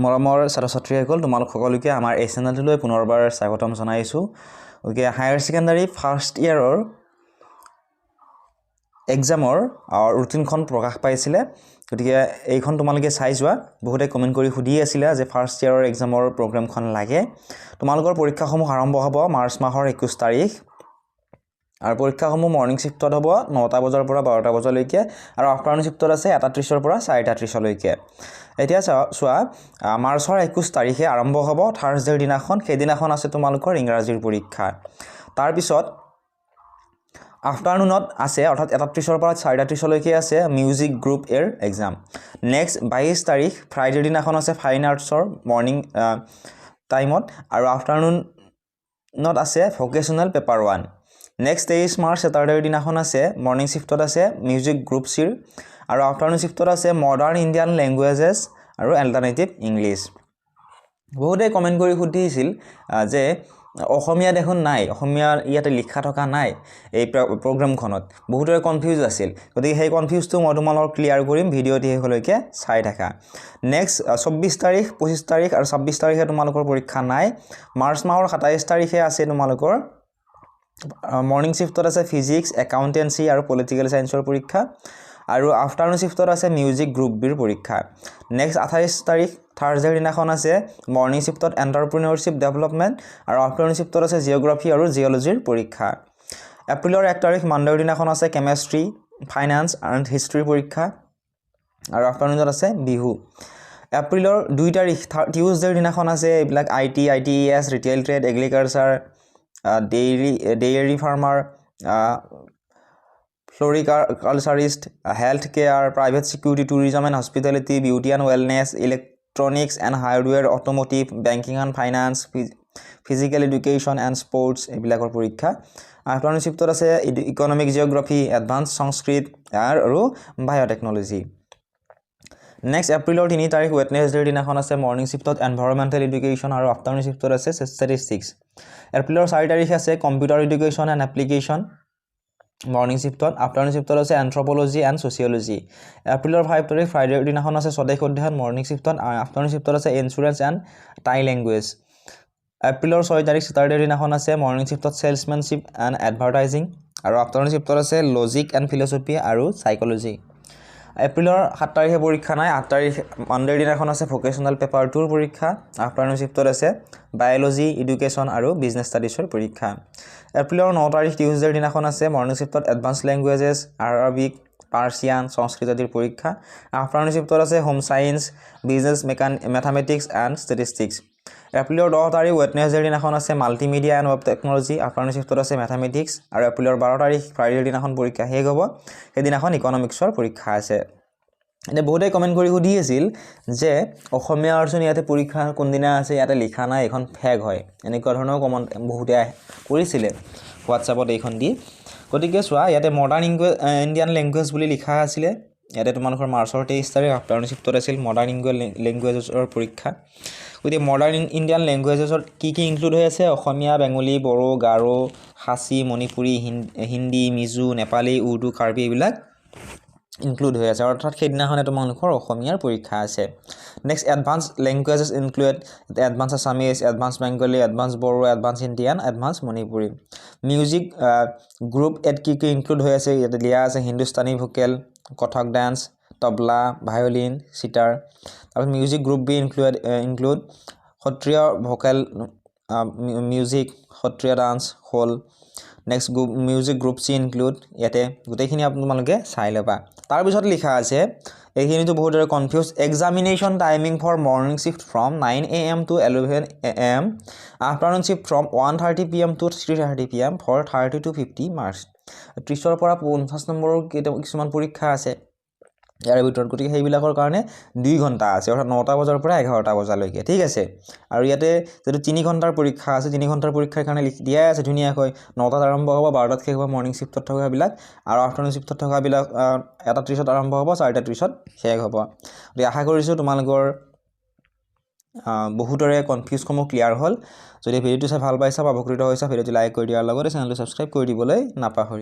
মৰমৰ ছাত্ৰ-ছাত্ৰীসকল তোমালোক সকলোকে আমাৰ এই চেনেলটোলৈ পুনৰবাৰ স্বাগতম জনাইছোঁ। গতিকে হায়াৰ ছেকেণ্ডাৰী ফাৰ্ষ্ট ইয়াৰৰ এক্সামৰ ৰুটিনখন প্ৰকাশ পাইছিলে। গতিকে এইখন তোমালোকে চাই যোৱা। বহুতে কমেণ্ট কৰি সুধি আছিলে যে ফাৰ্ষ্ট ইয়াৰৰ এক্সামৰ প্ৰগ্ৰামখন লাগে। তোমালোকৰ পৰীক্ষাসমূহ আৰম্ভ হ'ব মাৰ্চ মাহৰ 21 তাৰিখ। আৰু পৰীক্ষাসমূহ মৰ্নিং শিফ্টত হ'ব 9টা বজাৰ পৰা 12টা বজালৈকে আৰু আফটাৰনুন শিফ্টত আছে 31 পৰা 4:30 লৈকে। এতিয়া চোৱা মাৰ্চৰ 21 তাৰিখে আৰম্ভ হ'ব থাৰ্ছডেৰ দিনাখন। সেইদিনাখন আছে তোমালোকৰ ইংৰাজীৰ পৰীক্ষা। তাৰপিছত আফটাৰনুনত আছে অৰ্থাৎ 31 পৰা 4:30 লৈকে আছে মিউজিক গ্ৰুপ এৰ এক্সাম। নেক্সট 22 তাৰিখ ফ্ৰাইডেৰ দিনাখন আছে ফাইন আৰ্টছৰ মৰ্নিং টাইমত আৰু আফটাৰনুনত আছে ভকেশ্যনেল পেপাৰ 1। নেক্সট 23 মাৰ্চ ছেটাৰডেৰ দিনাখন আছে মৰ্নিং শিফ্টত আছে মিউজিক গ্ৰুপ চিৰ আৰু আফটাৰনুন শিফ্টত আছে মডাৰ্ণ ইণ্ডিয়ান লেংগুৱেজেছ আৰু এল্টাৰনেটিভ ইংলিছ। বহুতে কমেণ্ট কৰি সুধিছিল যে অসমীয়া দেখোন নাই, অসমীয়া ইয়াতে লিখা থকা নাই এই প্ৰগ্ৰামখনত। বহুতৰে কনফিউজ আছিল। গতিকে সেই কনফিউজটো মই তোমালোকক ক্লিয়াৰ কৰিম ভিডিঅ'টি শেষলৈকে চাই থাকা। নেক্সট 24 তাৰিখ 25 তাৰিখ আৰু 26 তাৰিখে তোমালোকৰ পৰীক্ষা নাই। মাৰ্চ মাহৰ 27 তাৰিখে আছে তোমালোকৰ মৰ্নিং শিফ্টত আছে ফিজিক্স, একাউণ্টেঞ্চি আৰু পলিটিকেল ছায়েন্সৰ পৰীক্ষা আৰু আফটাৰনুন শিফ্টত আছে মিউজিক গ্ৰুপ বিৰ পৰীক্ষা। নেক্সট 28 তাৰিখ থাৰ্ছডেৰ দিনাখন আছে মৰ্নিং শিফ্টত এণ্টাৰপ্ৰিনিয়ৰশ্বিপ ডেভেলপমেণ্ট আৰু আফটাৰনুন শিফ্টত আছে জিঅ'গ্ৰাফী আৰু জিঅ'লজিৰ পৰীক্ষা। এপ্ৰিলৰ 1 তাৰিখ মানডেৰ দিনাখন আছে কেমেষ্ট্ৰি, ফাইনেন্স এণ্ড হিষ্ট্ৰীৰ পৰীক্ষা আৰু আফটাৰনুনত আছে বিহু। এপ্ৰিলৰ 2 তাৰিখ টিউজডেৰ দিনাখন আছে এইবিলাক IT, ITES, retail trade, agriculture, dairy farmer, floriculturist, health care, private security, tourism and hospitality, beauty and wellness, electronics and hardware, automotive, banking and finance, physical education and sports এইবিলাকৰ পৰীক্ষা। আফটাৰনুন শিফ্টত আছে ইকনমিক জিঅ'গ্ৰাফী, এডভান্স সংস্কৃত আৰু biotechnology. Next এপ্ৰিলৰ 3 তাৰিখ ৱেডনেছডেৰ দিনাখন আছে মৰ্নিং শিফ্টত এনভাইৰনমেণ্টেল এডুকেশ্যন আৰু আফটাৰনুন শিফ্টত আছে ষ্টেটিষ্টিক্স। এপ্ৰিলৰ 4 তাৰিখে আছে computer education and application morning শিফ্টত। আফটাৰনুন শিফ্টত আছে এন্থ্ৰপলজি এণ্ড ছ'চিয়লজি। এপ্ৰিলৰ 5 তাৰিখ ফ্ৰাইডেৰ দিনাখন আছে স্বদেশ অধ্যয়ন মৰ্নিং শিফ্টত। আফটাৰনুন শিফ্টত আছে ইঞ্চুৰেঞ্চ এণ্ড টাই লেংগুৱেজ। এপ্ৰিলৰ 6 তাৰিখ ছেটাৰডেৰ দিনাখন আছে মৰ্নিং শিফ্টত ছেলছমেনশ্বিপ এণ্ড এডভাৰটাইজিং আৰু আফটাৰনুন শিফ্টত আছে লজিক এণ্ড ফিলচফি আৰু চাইক'লজি। এপ্ৰিলৰ 7 তাৰিখে পৰীক্ষা নাই। 8 তাৰিখ মানডেৰ দিনাখন আছে ভকেশ্যনেল পেপাৰ 2ৰ পৰীক্ষা। আফটাৰনুন শিফ্টত আছে বায়'লজি, এডুকেশ্যন আৰু বিজনেছ ষ্টাডিজৰ পৰীক্ষা। এপ্ৰিলৰ 9 তাৰিখ টিউজডেৰ দিনাখন আছে মৰ্নিং শিফ্টত এডভান্স লেংগুৱেজেছ, আৰবিক, পাৰ্চিয়ান, সংস্কৃত আদিৰ পৰীক্ষা। আফটাৰনুন শিফ্টত আছে home science, business mathematics and statistics. এপ্ৰিলৰ 10 তাৰিখ ৱেডনেছডেৰ দিনাখন আছে multimedia and web technology. Afternoon শিফ্টত আছে মেথামেটিক্স আৰু এপ্ৰিলৰ 12 তাৰিখ ফ্ৰাইডেৰ দিনাখন পৰীক্ষা শেষ হ'ব। সেইদিনাখন ইকনমিক্সৰ পৰীক্ষা আছে। এতিয়া বহুতে কমেণ্ট কৰি সুধি আছিল যে অসমীয়া আৰ্টছৰ ইয়াতে পৰীক্ষা কোনদিনা আছে, ইয়াতে লিখা নাই, এইখন ফেক হয়, এনেকুৱা ধৰণৰ কমেণ্ট বহুতে কৰিছিলে হোৱাটছআপত এইখন দি। গতিকে চোৱা ইয়াতে মডাৰ্ণ ইণ্ডিয়ান লেংগুৱেজ বুলি লিখা আছিলে। ইয়াতে তোমালোকৰ মাৰ্চৰ 23 তাৰিখ আফটাৰনুন শিফ্টত আছিল মডাৰ্ণ ইণ্ডিয়ান লেংগুৱেজৰ পৰীক্ষা। গতিকে মডাৰ্ণ ইণ্ডিয়ান লেংগুৱেজেছত কি ইনক্লুড হৈ আছে? অসমীয়া, বেংগলী, বড়ো, গাৰো, খাচী, মণিপুৰী, হিন্দী, মিজো, নেপালী, উৰ্দু, কাৰ্বি এইবিলাক ইনক্লুড হৈ আছে। অৰ্থাৎ সেইদিনাখনে তোমালোকৰ অসমীয়াৰ পৰীক্ষা আছে। Next advance languages include advance Assamese, advance Bengali, advance Bodo, advance Indian, advance Manipuri. Music group A কি ইনক্লুড হৈ আছে ইয়াতে দিয়া আছে Hindustani vocal, Kathak dance, tabla, violin, sitar. তাৰপিছত music group B include Sattriya vocal music, Sattriya dance হ'ল। Next music group C include ইয়াতে গোটেইখিনি তোমালোকে চাই ল'বা। তাৰপিছত লিখা আছে এইখিনিতো বহুতৰে confuse. Examination timing for morning shift from 9 AM to 11 AM, afternoon shift from 1:30 PM to 3:30 PM for 30 to 50 marks. 30 পৰা 50 নম্বৰৰ কিছুমান পৰীক্ষা আছে ইয়াৰ ভিতৰত। গতিকে সেইবিলাকৰ কাৰণে 2 ঘণ্টা আছে, অৰ্থাৎ 9টা বজাৰ পৰা 11টা বজালৈকে। ঠিক আছে। আৰু ইয়াতে যিটো 3 ঘণ্টাৰ পৰীক্ষা আছে, 3 ঘণ্টাৰ পৰীক্ষাৰ কাৰণে দিয়াই আছে ধুনীয়াকৈ। 9টাত আৰম্ভ হ'ব, 12টাত শেষ হ'ব মৰ্নিং শিফ্টত থকাবিলাক আৰু আফটাৰনুন শিফ্টত থকাবিলাক 1:30 আৰম্ভ হ'ব, 4:30 শেষ হ'ব। গতিকে আশা কৰিছোঁ তোমালোকৰ বহুতৰে কনফিউজসমূহ ক্লিয়াৰ হ'ল। যদি ভিডিঅ'টো চাই ভাল পাইছা বা উপকৃত হৈছা, ভিডিঅ'টো লাইক কৰি দিয়াৰ লগতে চেনেলটো ছাবস্ক্ৰাইব কৰি দিবলৈ নাপাহৰিবা।